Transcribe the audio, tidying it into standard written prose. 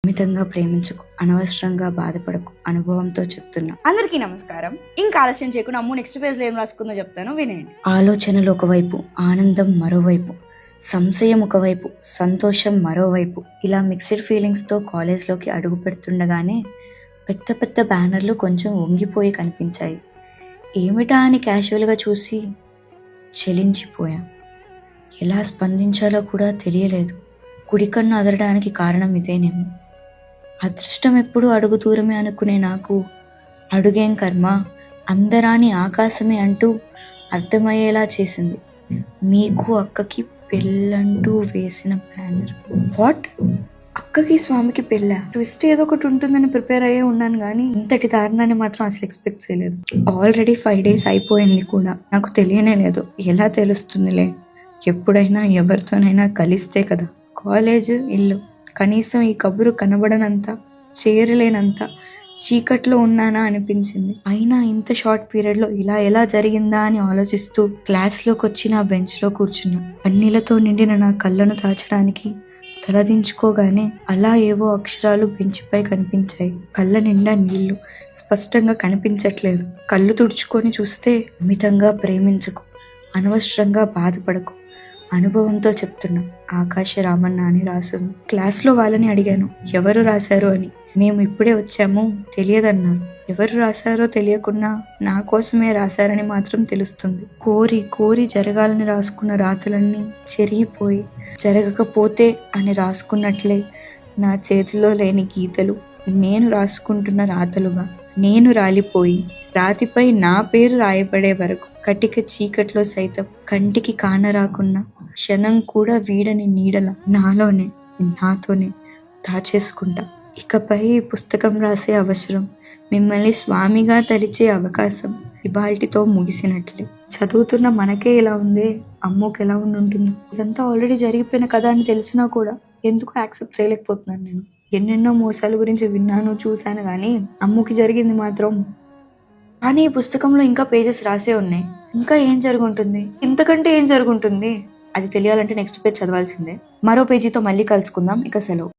అమితంగా ప్రేమించకు, అనవసరంగా బాధపడకు, అనుభవంతో చెప్తున్నా. అందరికీ నమస్కారం. ఇంకా ఆలస్యం చేయకుండా అమ్ము నెక్స్ట్ పేజ్ లో ఏం రాసుకుందో చెప్తాను, వినేయండి. ఆలోచనలు ఒకవైపు, ఆనందం మరోవైపు, సంశయం ఒకవైపు, సంతోషం మరోవైపు, ఇలా మిక్స్డ్ ఫీలింగ్స్తో కాలేజ్లోకి అడుగు పెడుతుండగానే పెద్ద పెద్ద బ్యానర్లు కొంచెం వంగిపోయి కనిపించాయి. ఏమిటా అని క్యాజువల్గా చూసి చెలించిపోయాం. ఎలా స్పందించాలో కూడా తెలియలేదు. కుడికన్ను అదరడానికి కారణం ఇదేనేమో. అదృష్టం ఎప్పుడు అడుగు దూరమే అనుకునే నాకు అడుగేం కర్మ, అందరాని ఆకాశమే అంటూ అర్థమయ్యేలా చేసింది. మీకు అక్కకి పెళ్ళంటూ వేసిన బ్యానర్. వాట్? అక్కకి స్వామికి పెళ్ళ? ట్విస్ట్ ఏదో ఒకటి ఉంటుందని ప్రిపేర్ అయ్యే ఉన్నాను, కానీ ఇంతటి దారుణాన్ని మాత్రం అసలు ఎక్స్పెక్ట్ చేయలేదు. ఆల్రెడీ 5 days అయిపోయింది కూడా, నాకు తెలియనే లేదు. ఎలా తెలుస్తుందిలే, ఎప్పుడైనా ఎవరితోనైనా కలిస్తే కదా. కాలేజ్, ఇల్లు, కనీసం ఈ కబురు కనబడనంత, చేరలేనంత చీకట్లో ఉన్నానా అనిపించింది. అయినా ఇంత షార్ట్ పీరియడ్లో ఇలా ఎలా జరిగిందా అని ఆలోచిస్తూ క్లాస్లోకి వచ్చి నా బెంచ్లో కూర్చున్నా. కన్నీళ్లతో నిండిన నా కళ్ళను దాచడానికి తలదించుకోగానే అలా ఏవో అక్షరాలు బెంచ్పై కనిపించాయి. కళ్ళ నిండా నీళ్లు, స్పష్టంగా కనిపించట్లేదు. కళ్ళు తుడుచుకొని చూస్తే, అమితంగా ప్రేమించకు, అనవసరంగా బాధపడకు, అనుభవంతో చెప్తున్నా, ఆకాశ రామన్న అని రాసుంది. క్లాస్లో వాళ్ళని అడిగాను, ఎవరు రాశారు అని. మేము ఇప్పుడే వచ్చాము, తెలియదన్నారు. ఎవరు రాశారో తెలియకున్నా నా కోసమే రాశారని మాత్రం తెలుస్తుంది. కోరి కోరి జరగాలని రాసుకున్న రాతలన్నీ చెరిగిపోయి, జరగకపోతే అని రాసుకున్నట్లే నా చేతిలో లేని గీతలు నేను రాసుకుంటున్న రాతలుగా, నేను రాలిపోయి రాతిపై నా పేరు రాయబడే వరకు కటిక చీకట్లో సైతం కంటికి కానరాకున్న క్షణం కూడా వీడని నీడల నాలోనే, నాతోనే దాచేసుకుంటా. ఇకపై పుస్తకం రాసే అవసరం, మిమ్మల్ని స్వామిగా తలిచే అవకాశం ఇవాల్టితో ముగిసినట్లే. చదువుతున్న మనకే ఇలా ఉందే, అమ్మోకి ఎలా ఉంటుందో. ఇదంతా ఆల్రెడీ జరిగిపోయిన కథ అని తెలిసినా కూడా ఎందుకు యాక్సెప్ట్ చేయలేకపోతున్నాను నేను. ఎన్నెన్నో మోసాల గురించి విన్నాను, చూశాను, కానీ అమ్ముకి జరిగింది మాత్రం. కానీ ఈ పుస్తకంలో ఇంకా పేజెస్ రాసే ఉన్నాయి. ఇంకా ఏం జరుగుంటుంది, ఇంతకంటే ఏం జరుగుంటుంది, అది తెలియాలంటే నెక్స్ట్ పేజ్ చదవాల్సిందే. మరో పేజీతో మళ్ళీ కలుసుకుందాం. ఇక సెలవు.